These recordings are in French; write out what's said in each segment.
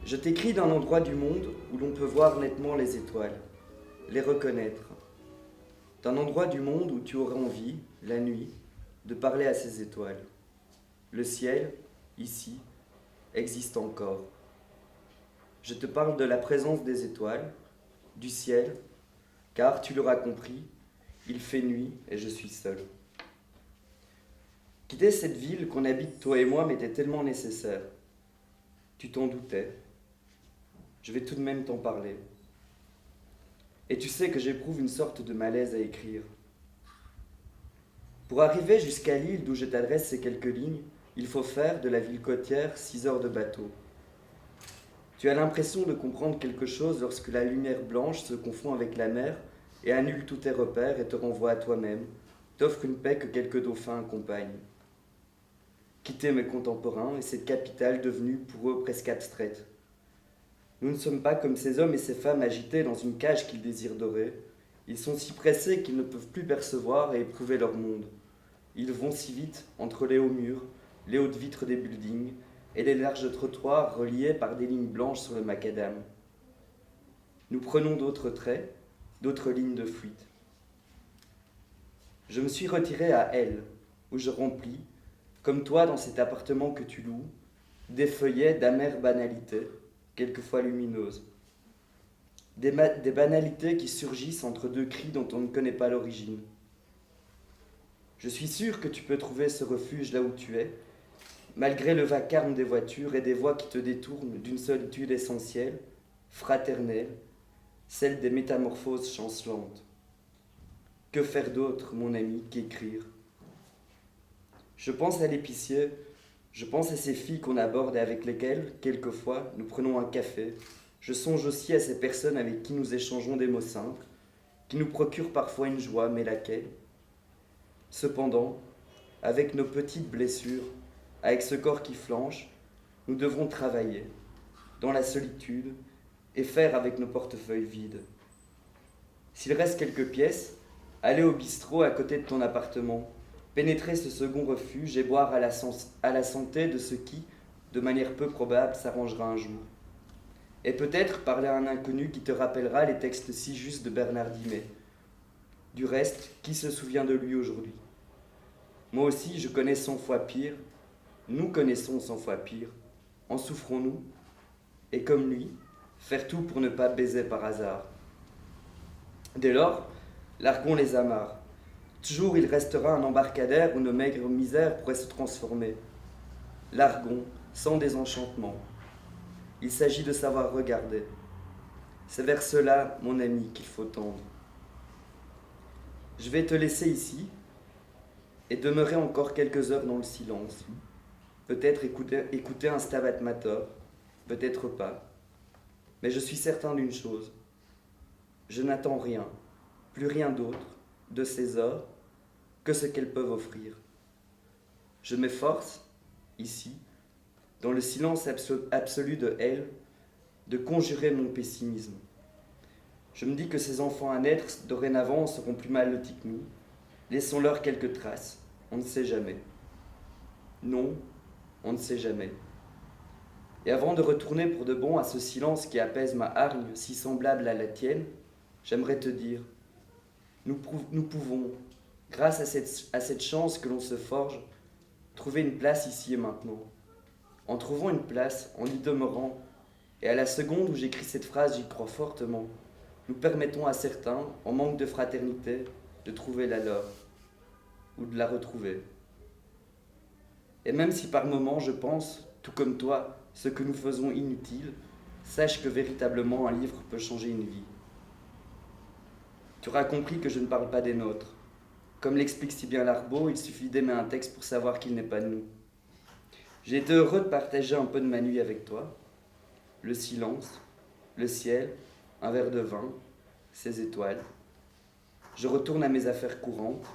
Je t'écris d'un endroit du monde où l'on peut voir nettement les étoiles, les reconnaître. D'un endroit du monde où tu aurais envie, la nuit, de parler à ces étoiles. Le ciel, ici, existe encore. Je te parle de la présence des étoiles, du ciel, car, tu l'auras compris, il fait nuit et je suis seul. Quitter cette ville qu'on habite toi et moi m'était tellement nécessaire. Tu t'en doutais. Je vais tout de même t'en parler. Et tu sais que j'éprouve une sorte de malaise à écrire. Pour arriver jusqu'à l'île d'où je t'adresse ces quelques lignes, il faut faire de la ville côtière 6 heures de bateau. Tu as l'impression de comprendre quelque chose lorsque la lumière blanche se confond avec la mer et annule tous tes repères et te renvoie à toi-même, t'offre une paix que quelques dauphins accompagnent. Quitter mes contemporains et cette capitale devenue pour eux presque abstraite. Nous ne sommes pas comme ces hommes et ces femmes agités dans une cage qu'ils désirent dorer. Ils sont si pressés qu'ils ne peuvent plus percevoir et éprouver leur monde. Ils vont si vite entre les hauts murs, les hautes vitres des buildings et les larges trottoirs reliés par des lignes blanches sur le macadam. Nous prenons d'autres traits, d'autres lignes de fuite. Je me suis retiré à L, où je remplis, comme toi dans cet appartement que tu loues, des feuillets d'amère banalité, quelquefois lumineuses. Des banalités qui surgissent entre deux cris dont on ne connaît pas l'origine. Je suis sûr que tu peux trouver ce refuge là où tu es, malgré le vacarme des voitures et des voix qui te détournent d'une solitude essentielle, fraternelle, celle des métamorphoses chancelantes. Que faire d'autre, mon ami, qu'écrire? Je pense à l'épicier, je pense à ces filles qu'on aborde et avec lesquelles, quelquefois, nous prenons un café. Je songe aussi à ces personnes avec qui nous échangeons des mots simples, qui nous procurent parfois une joie, mais laquelle? Cependant, avec nos petites blessures, avec ce corps qui flanche, nous devrons travailler, dans la solitude, et faire avec nos portefeuilles vides. S'il reste quelques pièces, aller au bistrot à côté de ton appartement, pénétrer ce second refuge et boire à la santé de ce qui, de manière peu probable, s'arrangera un jour. Et peut-être parler à un inconnu qui te rappellera les textes si justes de Bernard Dimet. Du reste, qui se souvient de lui aujourd'hui? Moi aussi, je connais 100 fois pire, nous connaissons 100 fois pire, en souffrons-nous? Et comme lui, faire tout pour ne pas baiser par hasard. Dès lors, larguons les amarres. Toujours il restera un embarcadère où nos maigres misères pourraient se transformer. Largons, sans désenchantement. Il s'agit de savoir regarder. C'est vers cela, mon ami, qu'il faut tendre. Je vais te laisser ici et demeurer encore quelques heures dans le silence. Peut-être écouter un Stabat Mater, peut-être pas. Mais je suis certain d'une chose. Je n'attends rien, plus rien d'autre, de ces heures que ce qu'elles peuvent offrir. Je m'efforce, ici, dans le silence absolu de elle, de conjurer mon pessimisme. Je me dis que ces enfants à naître, dorénavant, seront plus mal lotis que nous. Laissons-leur quelques traces, on ne sait jamais. Non, on ne sait jamais. Et avant de retourner pour de bon à ce silence qui apaise ma hargne si semblable à la tienne, j'aimerais te dire, nous pouvons, grâce à cette chance que l'on se forge, trouver une place ici et maintenant. En trouvant une place, en y demeurant, et à la seconde où j'écris cette phrase, j'y crois fortement, nous permettons à certains, en manque de fraternité, de trouver la leur, ou de la retrouver. Et même si par moments je pense, tout comme toi, ce que nous faisons inutile, sache que véritablement un livre peut changer une vie. Tu auras compris que je ne parle pas des nôtres. Comme l'explique si bien Larbaud, il suffit d'aimer un texte pour savoir qu'il n'est pas de nous. J'ai été heureux de partager un peu de ma nuit avec toi. Le silence, le ciel, un verre de vin, ces étoiles. Je retourne à mes affaires courantes,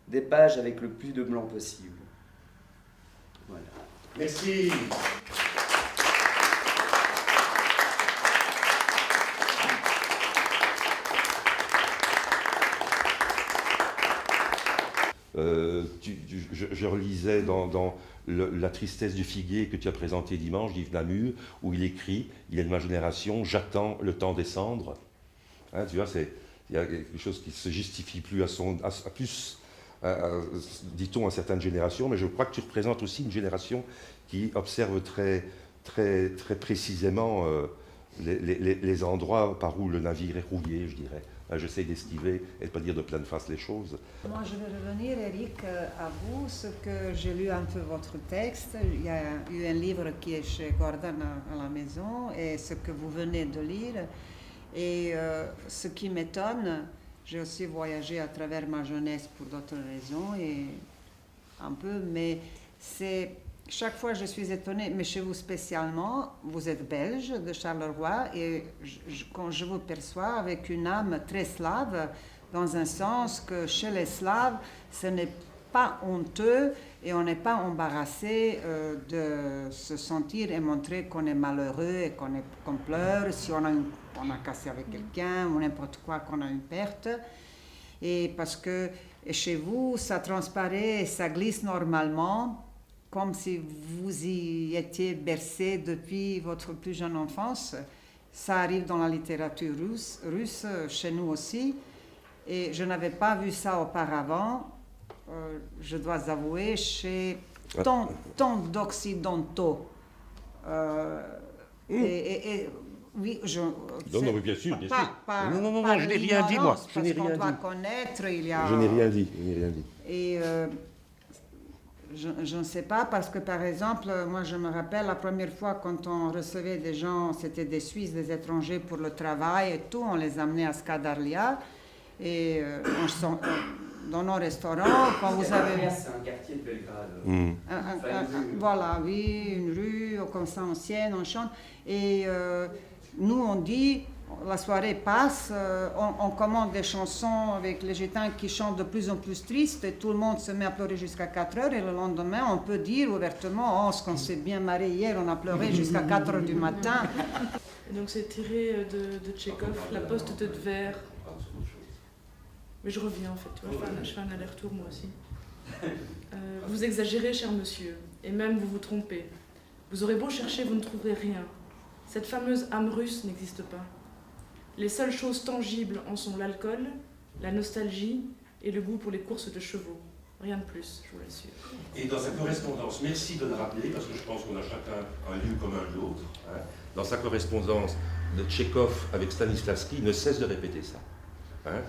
des pages avec le plus de blanc possible. Voilà. Merci. Je relisais dans La tristesse du figuier que tu as présenté dimanche d'Yves Namur, où il écrit « Il est de ma génération, j'attends le temps descendre ». Hein, tu vois, il y a quelque chose qui ne se justifie plus dit-on, à certaines générations, mais je crois que tu représentes aussi une génération qui observe très, très, très précisément les endroits par où le navire est rouillé, je dirais. J'essaie d'esquiver et de ne pas dire de pleine face les choses. Moi, je vais revenir, Eric, à vous, ce que j'ai lu un peu votre texte. Il y a eu un livre qui est chez Gordon à la maison, et ce que vous venez de lire. Et ce qui m'étonne, j'ai aussi voyagé à travers ma jeunesse pour d'autres raisons, et un peu, mais c'est... Chaque fois, je suis étonnée, mais chez vous spécialement, vous êtes belge de Charleroi, et quand je vous perçois avec une âme très slave, dans un sens que chez les Slaves, ce n'est pas honteux et on n'est pas embarrassé de se sentir et montrer qu'on est malheureux et qu'on pleure si on a cassé avec quelqu'un ou n'importe quoi, qu'on a une perte. Et parce que chez vous, ça transparaît et ça glisse normalement, comme si vous y étiez bercé depuis votre plus jeune enfance. Ça arrive dans la littérature russe chez nous aussi. Et je n'avais pas vu ça auparavant, je dois avouer, chez tant d'Occidentaux. Oui, non, mais bien sûr, bien sûr. Non, je n'ai rien dit, moi. Je n'ai rien dit. Doit connaître, il y a... Je n'ai rien dit, Et je ne sais pas, parce que par exemple, moi je me rappelle la première fois quand on recevait des gens, c'était des Suisses, des étrangers pour le travail et tout, on les amenait à Skadarlia. Et dans nos restaurants, quand vous avez... C'est un quartier de Belgrade. Voilà, oui, une rue comme ça ancienne, on chante. Et nous, on dit, la soirée passe, on commande des chansons avec les gitans qui chantent de plus en plus tristes et tout le monde se met à pleurer jusqu'à 4 heures. Et le lendemain, on peut dire ouvertement, oh, ce qu'on s'est bien marré hier, on a pleuré jusqu'à 4 heures du matin. Et donc c'est tiré de Tchekhov, La poste de verre. Mais je reviens en fait, tu vois, je fais un aller-retour moi aussi. Vous exagérez, cher monsieur, et même vous vous trompez. Vous aurez beau chercher, vous ne trouverez rien. Cette fameuse âme russe n'existe pas. Les seules choses tangibles en sont l'alcool, la nostalgie et le goût pour les courses de chevaux. Rien de plus, je vous l'assure. Et dans sa correspondance, merci de le rappeler, parce que je pense qu'on a chacun un lieu commun de l'autre. Hein. Dans sa correspondance de Tchekhov avec Stanislavski, il ne cesse de répéter ça. Hein.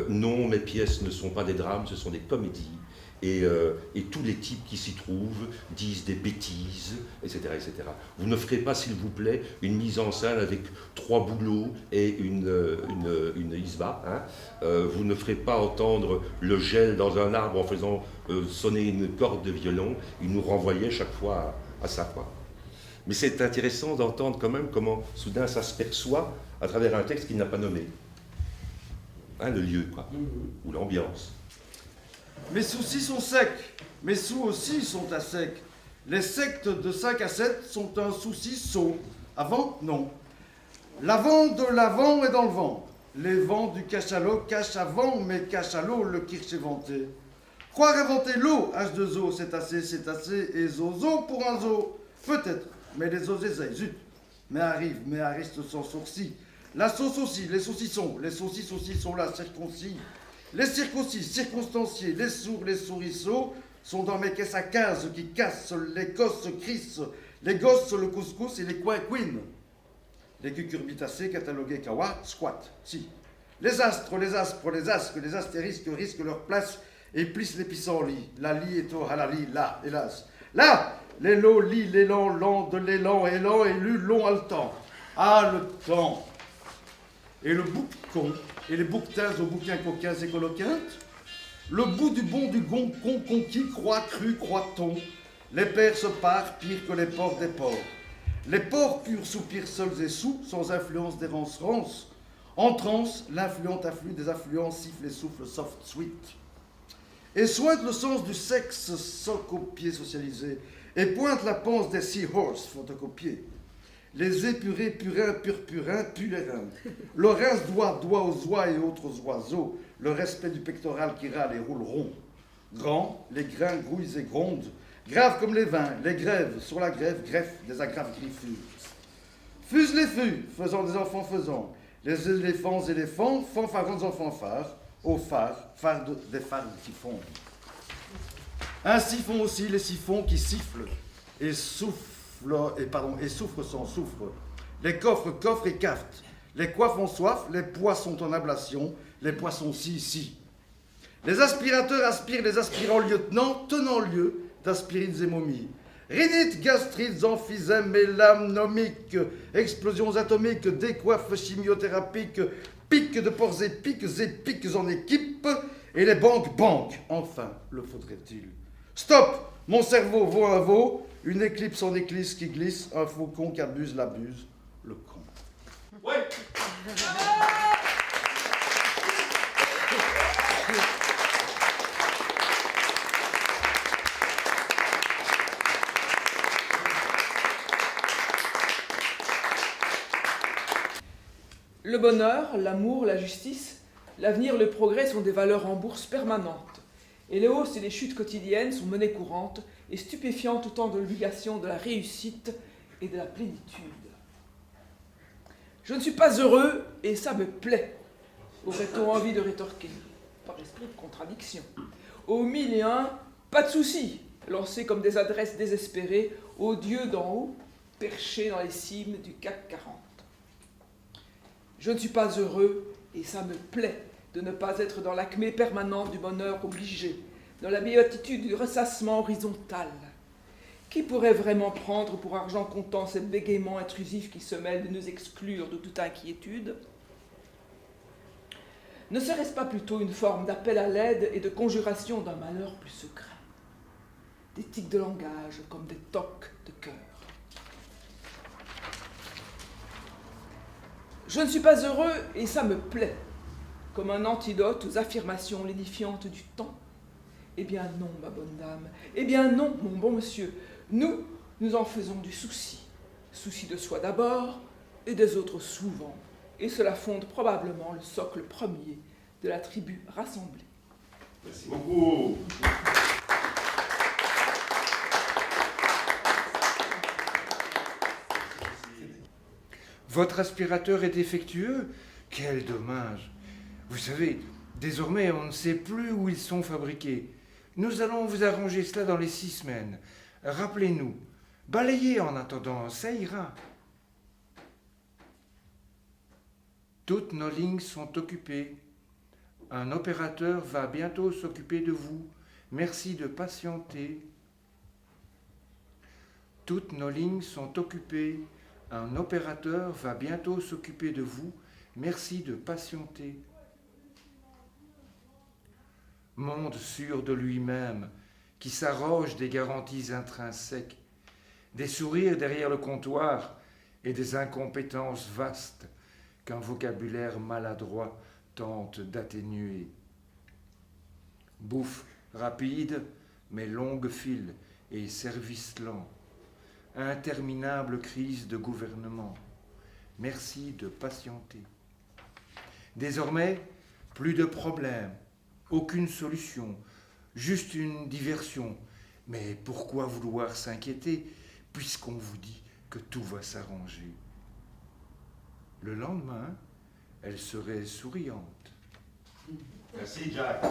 Non, mes pièces ne sont pas des drames, ce sont des comédies. Et tous les types qui s'y trouvent disent des bêtises, etc., etc. Vous ne ferez pas, s'il vous plaît, une mise en scène avec 3 boulots et une isba. Hein. Vous ne ferez pas entendre le gel dans un arbre en faisant sonner une corde de violon. Il nous renvoyait chaque fois à ça, quoi. Mais c'est intéressant d'entendre quand même comment soudain ça se perçoit à travers un texte qu'il n'a pas nommé. Hein, le lieu, quoi, ou l'ambiance. Mes soucis sont secs, mes sous aussi sont à sec. Les sectes de 5 à 7 sont un souci sot. Avant, non. L'avant de l'avant est dans le vent. Les vents du cachalot cachent avant, mais cachalot le kirsch éventé. Croire inventer l'eau, H2O, c'est assez, et zozo pour un zoo. Peut-être, mais les os essayent, zut. Mais arrive sans sourcil. La sauce aussi, les saucissons aussi sont là, circoncis. Les circoncis, circonstanciés, les sourds, les souriceaux sont dans mes caisses à 15 qui cassent, les cosses crissent, les gosses, le couscous et les queen. Les cucurbitacées catalogués kawa, squat, si. Les astres, les aspres, les asques, les astérisques risquent leur place et plissent les pissenlits. La lie est au halali, là, hélas. Là, l'élo, lit, l'élan, lent, de l'élan, élan, élu, long haletant. Ah, le temps. Et le bouc-con, et les bouquetins aux bouquins coquins et coloquintes, le bout du bon du gon, con, conquis, croit, cru, croit-on, les pères se parent pire que les porcs des porcs. Les porcs purs soupirent seuls et sous, sans influence des rances. En transe, l'influent afflue des affluents siffle et souffle soft sweet. Et sointe le sens du sexe soc au pied socialisé, et pointe la panse des seahorse photocopiés. Les épurés, purins, purpurins, pulérins. Le reste doigt aux oies et autres oiseaux. Le respect du pectoral qui râle et roule rond. Grands, les grains grouillent et grondent, graves comme les vins, les grèves, sur la grève, greffent des agraves griffus. Fusent les fûts, faisant des enfants faisant, les éléphants, fanfarons des enfants phares, aux phares, des phares qui fondent. Ainsi font aussi les siphons qui sifflent et soufflent sans souffle. Les coffrent et caftent. Les coiffes ont soif, les pois sont en ablation, les poissons si. Les aspirateurs aspirent les aspirants lieutenants, tenant lieu d'aspirines et momies. Rhinites, gastrites, emphysèmes, mélamnomiques, explosions atomiques, décoiffes chimiothérapiques, pics de porcs et pics en équipe, et les banques, enfin, le faudrait-il. Stop! Mon cerveau vaut un veau, une éclipse en éclisse qui glisse, un faucon qui abuse l'abuse, le con. Ouais. Le bonheur, l'amour, la justice, l'avenir, le progrès sont des valeurs en bourse permanentes. Et les hausses et les chutes quotidiennes sont monnaie courante et stupéfiantes autant de l'obligation de la réussite et de la plénitude. Je ne suis pas heureux et ça me plaît, aurait-on envie de rétorquer, par esprit de contradiction. Au mille et un, pas de soucis, lancés comme des adresses désespérées aux dieux d'en haut, perchés dans les cimes du CAC 40. Je ne suis pas heureux et ça me plaît de ne pas être dans l'acmé permanente du bonheur obligé, dans la béatitude du ressassement horizontal. Qui pourrait vraiment prendre pour argent comptant ce bégaiement intrusif qui se mêle de nous exclure de toute inquiétude? Ne serait-ce pas plutôt une forme d'appel à l'aide et de conjuration d'un malheur plus secret? Des tics de langage comme des tocs de cœur. Je ne suis pas heureux et ça me plaît, comme un antidote aux affirmations lénifiantes du temps. Eh bien non, ma bonne dame, eh bien non, mon bon monsieur, nous en faisons du souci. Souci de soi d'abord et des autres souvent, et cela fonde probablement le socle premier de la tribu rassemblée. Merci beaucoup. Votre aspirateur est défectueux? Quel dommage! Vous savez, désormais, on ne sait plus où ils sont fabriqués. Nous allons vous arranger cela dans les 6 semaines. Rappelez-nous, balayez en attendant, ça ira. Toutes nos lignes sont occupées. Un opérateur va bientôt s'occuper de vous. Merci de patienter. Toutes nos lignes sont occupées. Un opérateur va bientôt s'occuper de vous. Merci de patienter. Monde sûr de lui-même, qui s'arroge des garanties intrinsèques, des sourires derrière le comptoir et des incompétences vastes qu'un vocabulaire maladroit tente d'atténuer. Bouffe rapide, mais longue file et service lent. Interminable crise de gouvernement. Merci de patienter. Désormais, plus de problèmes, aucune solution, juste une diversion. Mais pourquoi vouloir s'inquiéter puisqu'on vous dit que tout va s'arranger? Le lendemain, elle serait souriante. Merci, Jack.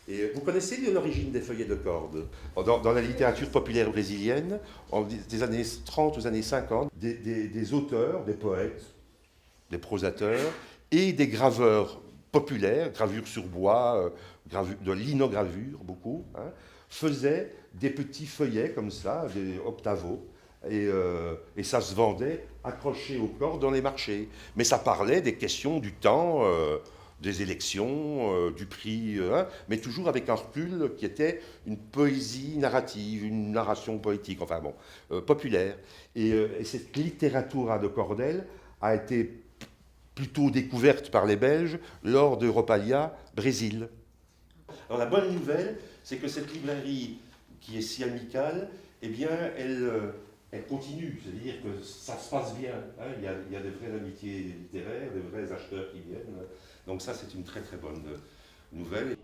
Et vous connaissez l'origine des feuillets de corde? Dans la littérature populaire brésilienne, des années 30 aux années 50, des auteurs, des poètes, des prosateurs et des graveurs populaires, gravures sur bois, de linogravure, beaucoup, hein, faisaient des petits feuillets comme ça, des octavos, et ça se vendait accroché aux cordes dans les marchés. Mais ça parlait des questions du temps, des élections, du prix, mais toujours avec un recul qui était une poésie narrative, une narration poétique, enfin bon, populaire. Et cette littérature de Cordel a été plutôt découverte par les Belges lors d'Europalia Brésil. Alors la bonne nouvelle, c'est que cette librairie qui est si amicale, eh bien, elle continue, c'est-à-dire que ça se passe bien. Hein. Il y a des vraies amitiés littéraires, des vrais acheteurs qui viennent. Donc ça, c'est une très très bonne nouvelle.